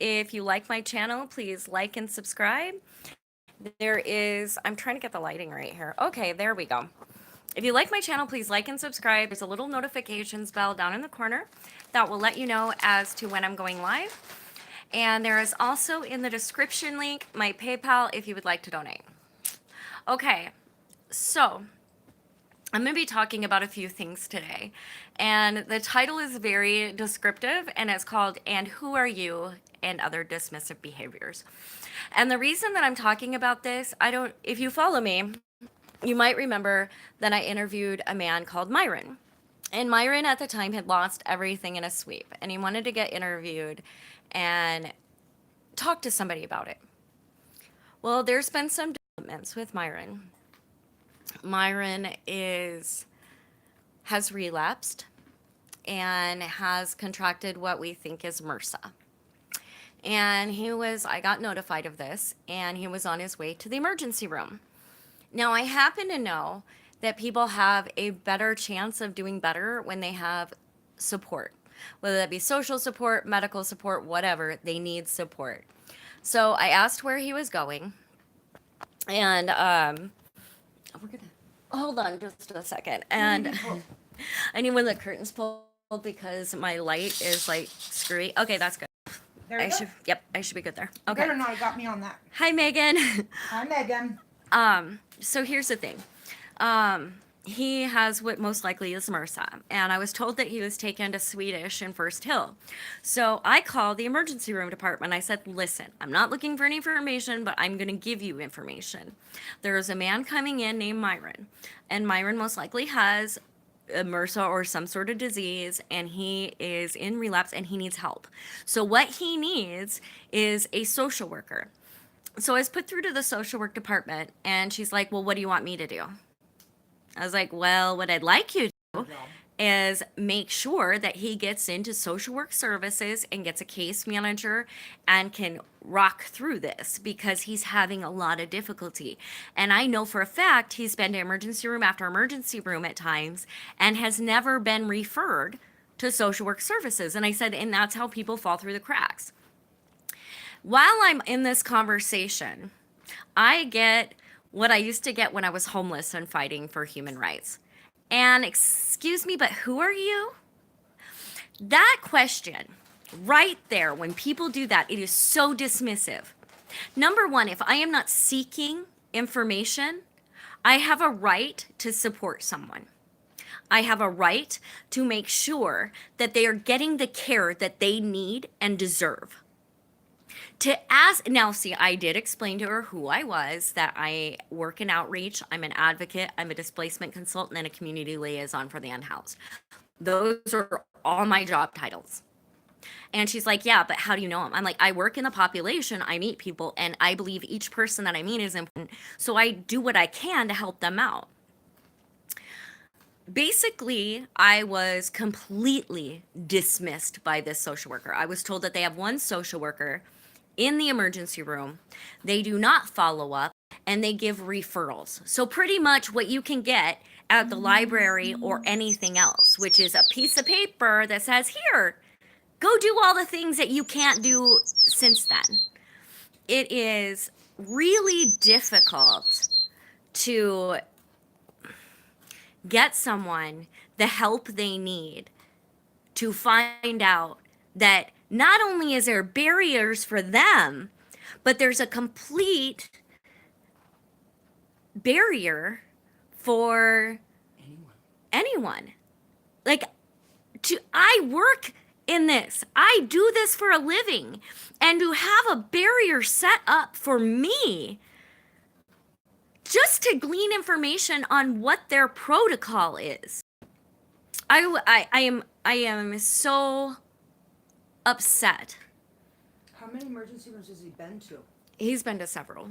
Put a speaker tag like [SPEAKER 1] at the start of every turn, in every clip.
[SPEAKER 1] If you like my channel, please like and subscribe. I'm trying to get the lighting right here. Okay, there we go. If you like my channel, please like and subscribe. There's a little notifications bell down in the corner that will let you know as to when I'm going live. And there is also in the description link my PayPal if you would like to donate. Okay, so I'm going to be talking about a few things today. And the title is very descriptive, and it's called And Who Are You and Other Dismissive Behaviors. And the reason that I'm talking about this, if you follow me, you might remember that I interviewed a man called Myron. And Myron at the time had lost everything in a sweep, and he wanted to get interviewed and talk to somebody about it. Well, there's been some developments with Myron. Myron has relapsed and has contracted what we think is MRSA. And I got notified of this, and he was on his way to the emergency room. Now, I happen to know that people have a better chance of doing better when they have support, whether that be social support, medical support, whatever, they need support. So I asked where he was going, and we're gonna hold on just a second. And I need one of the curtains pulled because my light is like screwy. Okay, that's good.
[SPEAKER 2] There you go.
[SPEAKER 1] Yep, I should be good there. Okay.
[SPEAKER 2] Better not have got me on that.
[SPEAKER 1] Hi, Megan.
[SPEAKER 2] Hi, Megan.
[SPEAKER 1] So here's the thing. He has what most likely is MRSA, and I was told that he was taken to Swedish in First Hill. So I called the emergency room department. I said, listen, I'm not looking for any information, but I'm going to give you information. There is a man coming in named Myron, and Myron most likely has MRSA or some sort of disease, and he is in relapse and he needs help. So what he needs is a social worker. So I was put through to the social work department, and she's like, well, what do you want me to do? I was like, well, what I'd like you to do is make sure that he gets into social work services and gets a case manager and can rock through this because he's having a lot of difficulty. And I know for a fact he's been to emergency room after emergency room at times and has never been referred to social work services. And I said, and that's how people fall through the cracks. While I'm in this conversation, I get what I used to get when I was homeless and fighting for human rights. And excuse me, but who are you? That question right there, when people do that, it is so dismissive. Number one, if I am not seeking information, I have a right to support someone. I have a right to make sure that they are getting the care that they need and deserve. Now see, I did explain to her who I was, that I work in outreach, I'm an advocate, I'm a displacement consultant, and a community liaison for the unhoused. Those are all my job titles. And she's like, yeah, but how do you know them? I'm like, I work in the population, I meet people, and I believe each person that I meet is important. So I do what I can to help them out. Basically, I was completely dismissed by this social worker. I was told that they have one social worker in the emergency room. They do not follow up, and they give referrals. So pretty much what you can get at the library or anything else, which is a piece of paper that says, here, go do all the things that you can't do since then. It is really difficult to get someone the help they need to find out that not only is there barriers for them, but there's a complete barrier for anyone. Like, I work in this. I do this for a living. And to have a barrier set up for me just to glean information on what their protocol is. I am so upset.
[SPEAKER 2] How many emergency rooms has he been to?
[SPEAKER 1] He's been to several.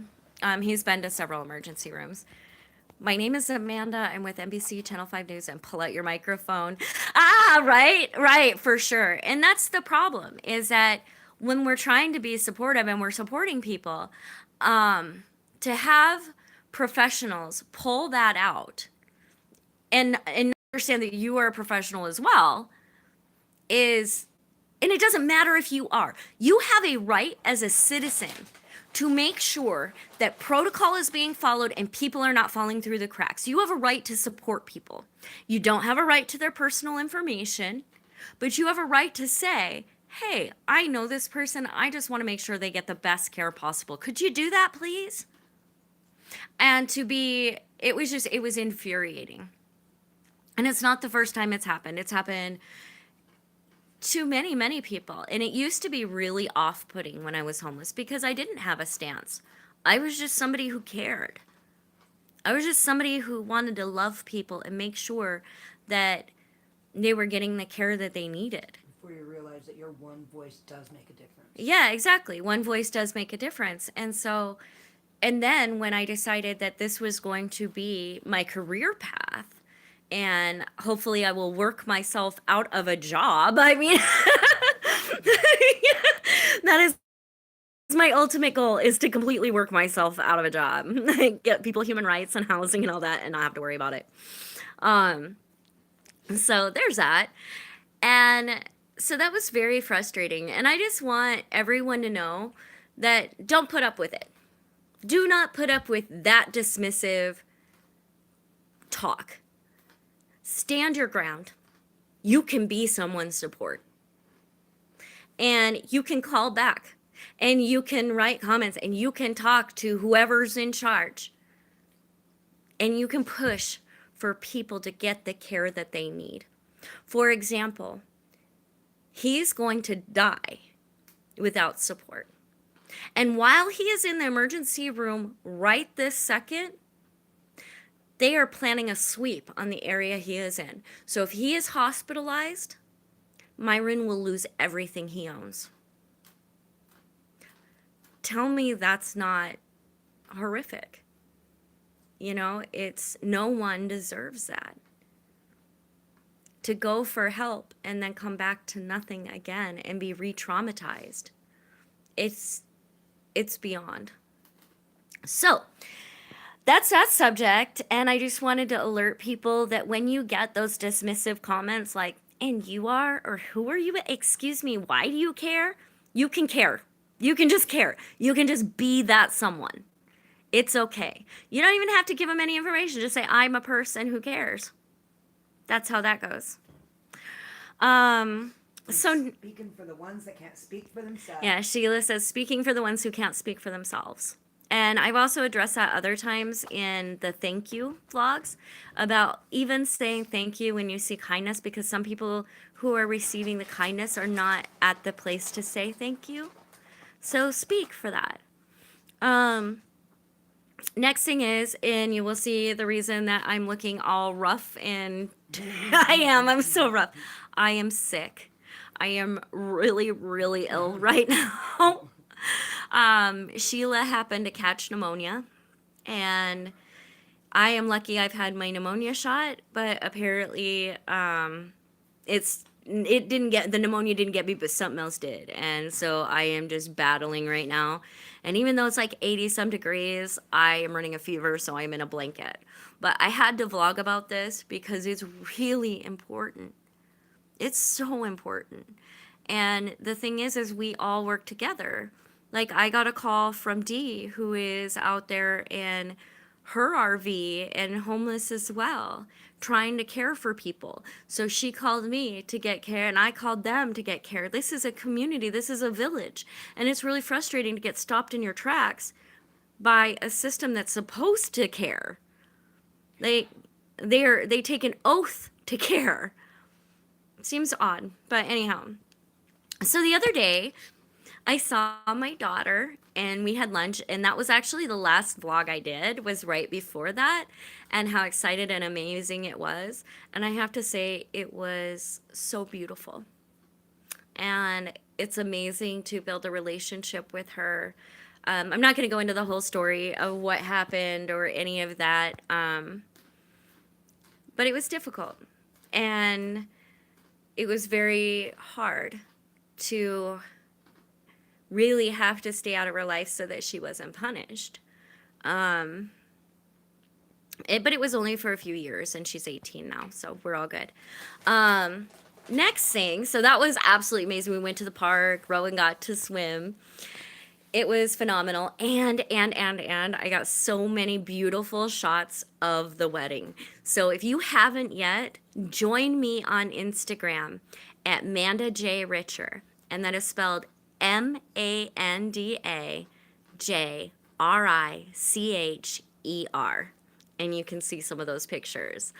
[SPEAKER 1] He's been to several emergency rooms. My name is Amanda. I'm with NBC Channel 5 News, and pull out your microphone. Right, for sure. And that's the problem, is that when we're trying to be supportive and we're supporting people, to have professionals pull that out and understand that you are a professional as well is And it doesn't matter if you are. You have a right as a citizen to make sure that protocol is being followed and people are not falling through the cracks. You have a right to support people. You don't have a right to their personal information, but you have a right to say, hey, I know this person. I just want to make sure they get the best care possible. Could you do that, please? And it was infuriating. And it's not the first time it's happened. It's happened to many, many people. And it used to be really off-putting when I was homeless because I didn't have a stance. I was just somebody who cared. I was just somebody who wanted to love people and make sure that they were getting the care that they needed.
[SPEAKER 2] Before you realize that your one voice does make a difference.
[SPEAKER 1] Yeah, exactly. One voice does make a difference. And then when I decided that this was going to be my career path, and hopefully I will work myself out of a job. I mean, that is my ultimate goal, is to completely work myself out of a job. Get people human rights and housing and all that and not have to worry about it. So there's that. And so that was very frustrating. And I just want everyone to know that don't put up with it. Do not put up with that dismissive talk. Stand your ground. You can be someone's support. And you can call back. And you can write comments. And you can talk to whoever's in charge. And you can push for people to get the care that they need. For example, he's going to die without support. And while he is in the emergency room right this second, they are planning a sweep on the area he is in. So if he is hospitalized, Myron will lose everything he owns. Tell me that's not horrific. You know, no one deserves that. To go for help and then come back to nothing again and be re-traumatized. It's beyond. So, that's that subject, and I just wanted to alert people that when you get those dismissive comments like, and you are, or who are you, excuse me, why do you care? You can care. You can just care. You can just be that someone. It's okay. You don't even have to give them any information. Just say, I'm a person who cares. That's how that goes. So
[SPEAKER 2] speaking for the ones that can't speak for themselves.
[SPEAKER 1] Yeah, Sheila says, speaking for the ones who can't speak for themselves. And I've also addressed that other times in the thank you vlogs about even saying thank you when you see kindness, because some people who are receiving the kindness are not at the place to say thank you. So speak for that. Next thing is, and you will see the reason that I'm looking all rough and I'm so rough. I am sick. I am really, really ill right now. Sheila happened to catch pneumonia, and I am lucky I've had my pneumonia shot, but apparently the pneumonia didn't get me, but something else did. And so I am just battling right now. And even though it's like 80 some degrees, I am running a fever, so I'm in a blanket. But I had to vlog about this because it's really important. It's so important. And the thing is we all work together. Like, I got a call from Dee, who is out there in her RV and homeless as well, trying to care for people. So she called me to get care, and I called them to get care. This is a community. This is a village. And it's really frustrating to get stopped in your tracks by a system that's supposed to care. They take an oath to care. Seems odd, but anyhow. So the other day, I saw my daughter and we had lunch, and that was actually the last vlog I did, was right before that, and how excited and amazing it was. And I have to say, it was so beautiful. And it's amazing to build a relationship with her. I'm not going to go into the whole story of what happened or any of that, but it was difficult. And it was very hard to really have to stay out of her life so that she wasn't punished. But it was only for a few years, and she's 18 now, so we're all good. next thing, so that was absolutely amazing. We went to the park. Rowan got to swim. It was phenomenal. And I got so many beautiful shots of the wedding. So if you haven't yet, join me on Instagram at Manda J Richer. And that is spelled MandaJRicher. And you can see some of those pictures.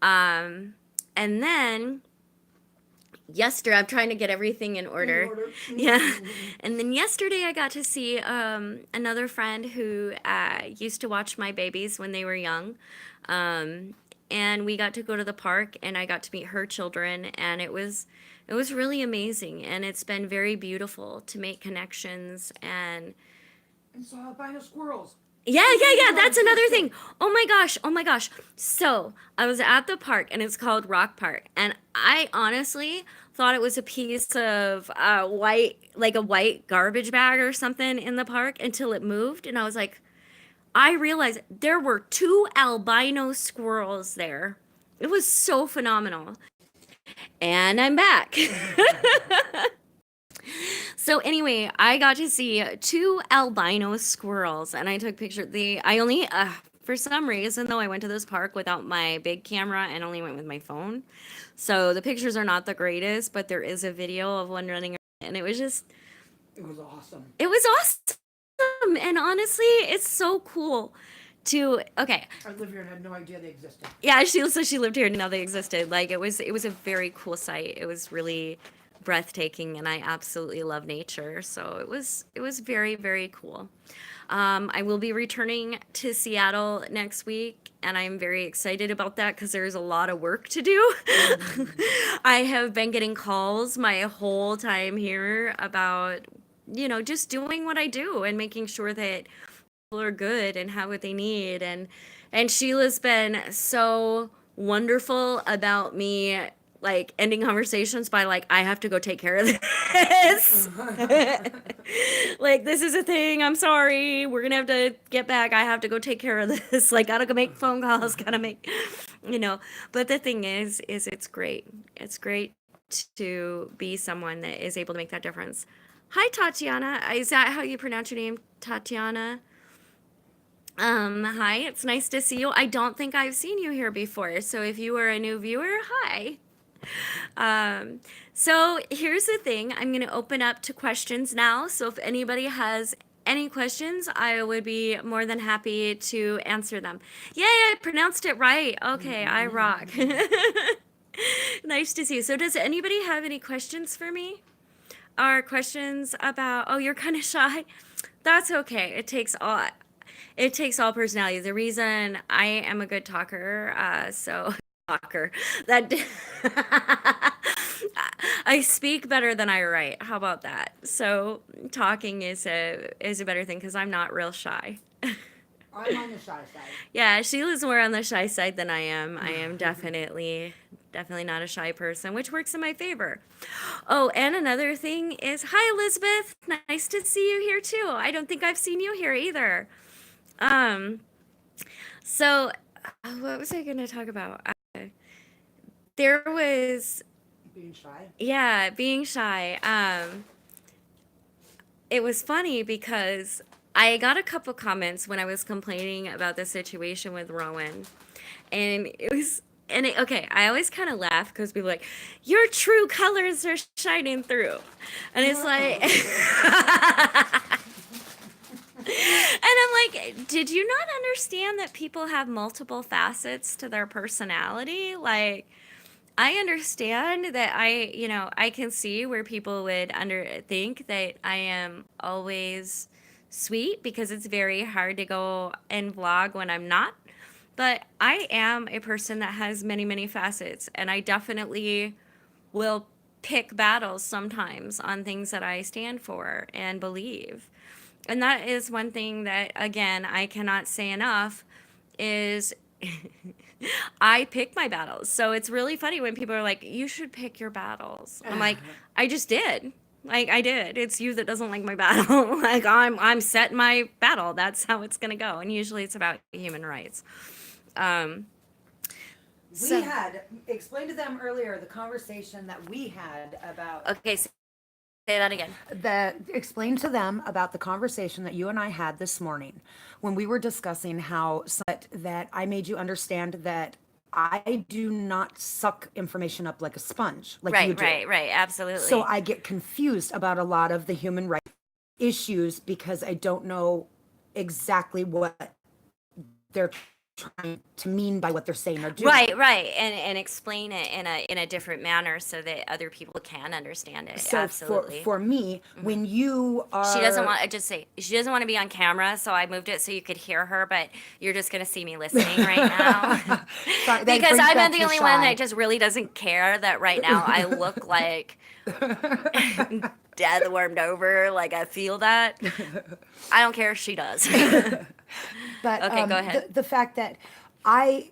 [SPEAKER 1] And then yesterday, I'm trying to get everything in order. Yeah. And then yesterday, I got to see another friend who used to watch my babies when they were young. And we got to go to the park, and I got to meet her children, and it was really amazing. And it's been very beautiful to make connections. And
[SPEAKER 2] saw albino squirrels.
[SPEAKER 1] yeah. That's another thing. Oh my gosh. So I was at the park, and it's called Rock Park, and I honestly thought it was a piece of like a white garbage bag or something in the park until it moved, and I was like, I realized there were 2 albino squirrels there. It was so phenomenal. And I'm back. So anyway, I got to see 2 albino squirrels, and I took pictures. I only, for some reason though, I went to this park without my big camera and only went with my phone. So the pictures are not the greatest, but there is a video of one running, and it was
[SPEAKER 2] awesome.
[SPEAKER 1] It was awesome. And honestly, it's so cool to, okay.
[SPEAKER 2] I live here and had no idea they existed.
[SPEAKER 1] Yeah, she lived here and now they existed. Like it was a very cool sight. It was really breathtaking, and I absolutely love nature. So it was very, very cool. I will be returning to Seattle next week, and I'm very excited about that because there's a lot of work to do. I have been getting calls my whole time here about, just doing what I do and making sure that people are good and have what they need. And Sheila's been so wonderful about me like ending conversations by like, I have to go take care of this. Like, this is a thing. I'm sorry. We're gonna have to get back. I have to go take care of this. Like, gotta go make phone calls, gotta make, But the thing is it's great. It's great to be someone that is able to make that difference. Hi, Tatiana. Is that how you pronounce your name, Tatiana? Hi, it's nice to see you. I don't think I've seen you here before. So if you are a new viewer, hi. So here's the thing. I'm going to open up to questions now. So if anybody has any questions, I would be more than happy to answer them. Yay, I pronounced it right. Okay, I rock. Nice to see you. So does anybody have any questions for me? Or questions about, oh, you're kind of shy? That's okay. It takes all personality. The reason I am a good talker, that I speak better than I write. How about that? So talking is a better thing because I'm not real shy.
[SPEAKER 2] I'm on the shy side.
[SPEAKER 1] Yeah, Sheila's more on the shy side than I am. I am definitely not a shy person, which works in my favor. Oh, and another thing is, hi Elizabeth, nice to see you here too. I don't think I've seen you here either. So what was I going to talk about? There was
[SPEAKER 2] being shy.
[SPEAKER 1] Yeah, being shy. It was funny because I got a couple comments when I was complaining about the situation with Rowan, and okay, I always kind of laugh because people are like, your true colors are shining through, and it's like, and I'm like, did you not understand that people have multiple facets to their personality? Like, I understand that I can see where people would think that I am always sweet because it's very hard to go and vlog when I'm not. But I am a person that has many, many facets, and I definitely will pick battles sometimes on things that I stand for and believe. And that is one thing that, again, I cannot say enough is I pick my battles. So it's really funny when people are like, you should pick your battles. I'm like, I just did. Like, I did. It's you that doesn't like my battle. Like, I'm set my battle. That's how it's going to go. And usually it's about human rights. So-
[SPEAKER 2] explained to them earlier the conversation that we had about
[SPEAKER 1] Okay, say that again.
[SPEAKER 2] explain to them about the conversation that you and I had this morning when we were discussing how that I made you understand that I do not suck information up like a sponge like you
[SPEAKER 1] Right,
[SPEAKER 2] do.
[SPEAKER 1] right, absolutely.
[SPEAKER 2] So I get confused about a lot of the human rights issues because I don't know exactly what they're trying to mean by what they're saying or doing.
[SPEAKER 1] Right, and explain it in a different manner so that other people can understand it.
[SPEAKER 2] So
[SPEAKER 1] Absolutely.
[SPEAKER 2] for me, when you are
[SPEAKER 1] She doesn't want. I just say she doesn't want to be on camera, so I moved it so you could hear her. But you're just gonna see me listening right now
[SPEAKER 2] Sorry, that
[SPEAKER 1] because
[SPEAKER 2] brings
[SPEAKER 1] I'm
[SPEAKER 2] back
[SPEAKER 1] the
[SPEAKER 2] to
[SPEAKER 1] only one
[SPEAKER 2] Shy.
[SPEAKER 1] that just really doesn't care that right now I look like dead wormed over. Like I feel that. I don't care if she does.
[SPEAKER 2] But
[SPEAKER 1] Okay, go ahead.
[SPEAKER 2] The fact that I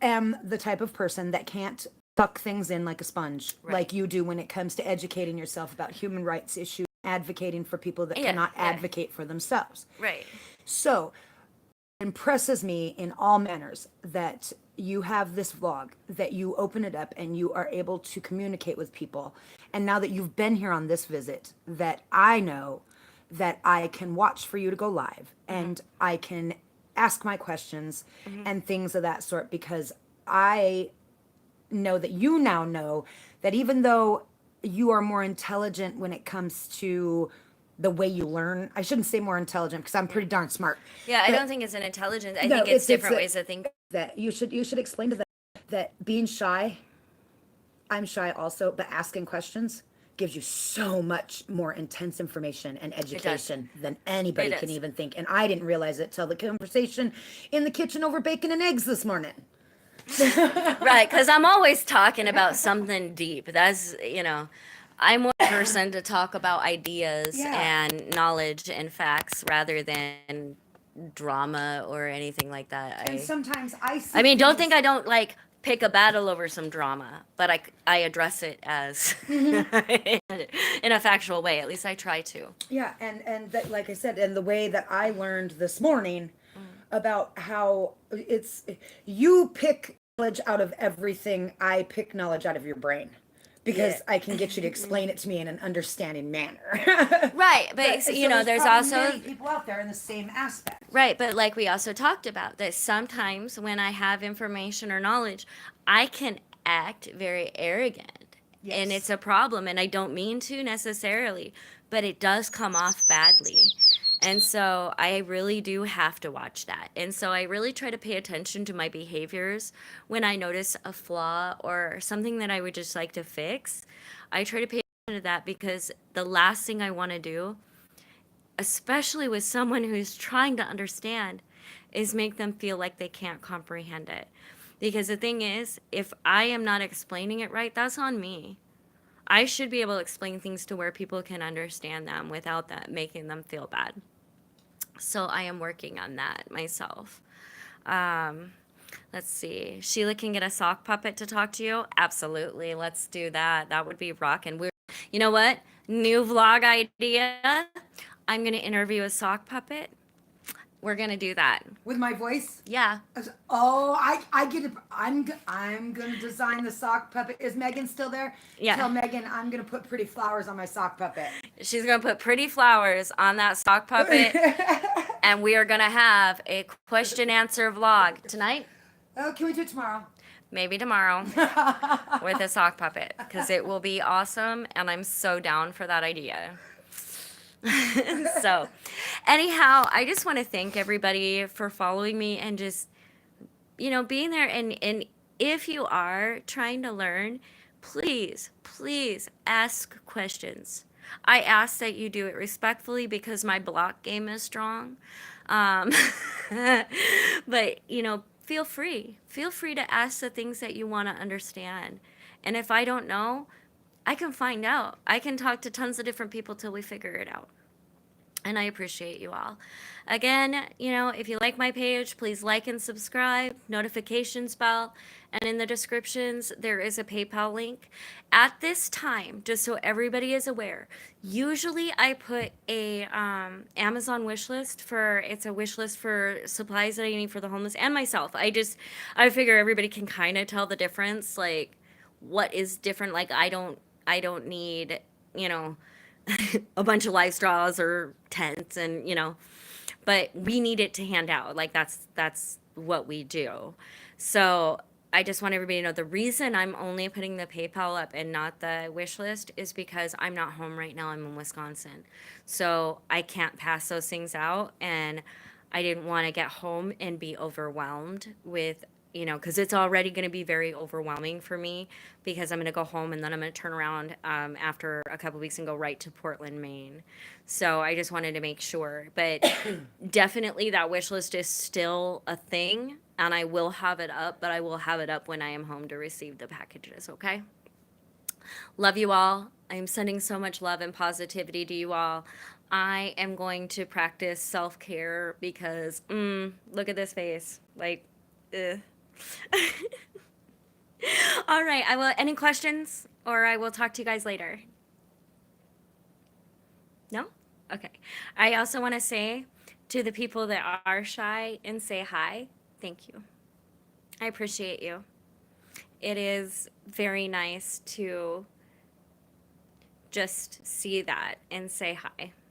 [SPEAKER 2] am the type of person that can't suck things in like a sponge,
[SPEAKER 1] Right.
[SPEAKER 2] like you do when it comes to educating yourself about human rights issues, advocating for people that
[SPEAKER 1] Yeah,
[SPEAKER 2] cannot
[SPEAKER 1] yeah.
[SPEAKER 2] advocate for themselves.
[SPEAKER 1] Right.
[SPEAKER 2] So it impresses me in all manners that you have this vlog, that you open it up and you are able to communicate with people. And now that you've been here on this visit, that I know that I can watch for you to go live and I can ask my questions and things of that sort because I know that you now know that even though you are more intelligent when it comes to the way you learn, I shouldn't say more intelligent because I'm pretty darn smart.
[SPEAKER 1] Yeah, I
[SPEAKER 2] But
[SPEAKER 1] don't think it's an intelligence. I
[SPEAKER 2] No,
[SPEAKER 1] think it's
[SPEAKER 2] it's
[SPEAKER 1] different
[SPEAKER 2] a-
[SPEAKER 1] ways of thinking.
[SPEAKER 2] that you should explain to them that being shy, I'm shy also, but asking questions gives you so much more intense information and education than anybody
[SPEAKER 1] It
[SPEAKER 2] can
[SPEAKER 1] does.
[SPEAKER 2] even think. And I didn't realize it till the conversation in the kitchen over bacon and eggs this morning.
[SPEAKER 1] Right, because I'm always talking about something deep. That's, I'm one person to talk about ideas
[SPEAKER 2] Yeah.
[SPEAKER 1] and knowledge and facts rather than drama or anything like that.
[SPEAKER 2] And sometimes I see
[SPEAKER 1] I mean, don't
[SPEAKER 2] things-
[SPEAKER 1] think I don't like pick a battle over some drama, but I address it as in a factual way. At least I try to.
[SPEAKER 2] Yeah, and that, like I said, and the way that I learned this morning about how it's you pick knowledge out of everything, I pick knowledge out of your brain. Because
[SPEAKER 1] Yeah.
[SPEAKER 2] I can get you to explain it to me in an understanding manner.
[SPEAKER 1] Right, but
[SPEAKER 2] So
[SPEAKER 1] there's
[SPEAKER 2] probably
[SPEAKER 1] also
[SPEAKER 2] many people out there in the same aspect.
[SPEAKER 1] right, but like we also talked about, that sometimes when I have information or knowledge, I can act very arrogant. And
[SPEAKER 2] Yes.
[SPEAKER 1] it's a problem, and I don't mean to necessarily, but it does come off badly. And so I really do have to watch that. And so I really try to pay attention to my behaviors when I notice a flaw or something that I would just like to fix. I try to pay attention to that because the last thing I want to do, especially with someone who's trying to understand, is make them feel like they can't comprehend it. Because the thing is, if I am not explaining it right, that's on me. I should be able to explain things to where people can understand them without that making them feel bad. So I am working on that myself. Let's see. Sheila can get a sock puppet to talk to you. Absolutely. Let's do that. That would be rockin'. You know what? New vlog idea. I'm going to interview a sock puppet. We're going to do that.
[SPEAKER 2] With my voice?
[SPEAKER 1] Yeah.
[SPEAKER 2] Oh, I get it. I'm gonna design the sock puppet. Is Megan still there?
[SPEAKER 1] Yeah.
[SPEAKER 2] Tell Megan I'm gonna put pretty flowers on my sock puppet.
[SPEAKER 1] She's going to put pretty flowers on that sock puppet. And we are going to have a question answer vlog tonight.
[SPEAKER 2] Oh, can we do it tomorrow?
[SPEAKER 1] Maybe tomorrow with a sock puppet because it will be awesome and I'm so down for that idea. So anyhow, I just want to thank everybody for following me and just being there, and if you are trying to learn, please ask questions. I ask that you do it respectfully because my block game is strong. But feel free to ask the things that you want to understand, and if I don't know, I can find out. I can talk to tons of different people till we figure it out. And I appreciate you all. Again, if you like my page, please like and subscribe, notifications bell, And in the descriptions, there is a PayPal link. At this time, just so everybody is aware, usually I put a Amazon wish list for, it's a wish list for supplies that I need for the homeless and myself. I figure everybody can kind of tell the difference, like what is different. Like I don't need, you know, a bunch of live straws or tents and, but we need it to hand out. Like that's what we do. So I just want everybody to know the reason I'm only putting the PayPal up and not the wish list is because I'm not home right now. I'm in Wisconsin. So I can't pass those things out. And I didn't want to get home and be overwhelmed with, because it's already going to be very overwhelming for me because I'm going to go home and then I'm going to turn around after a couple weeks and go right to Portland, Maine. So I just wanted to make sure. But definitely that wish list is still a thing and I will have it up, but I will have it up when I am home to receive the packages, okay? Love you all. I am sending so much love and positivity to you all. I am going to practice self-care because, look at this face. Like, ugh. All right. I will. Any questions? Or I will talk to you guys later. No? Okay. I also want to say to the people that are shy and say hi, thank you. I appreciate you. It is very nice to just see that and say hi.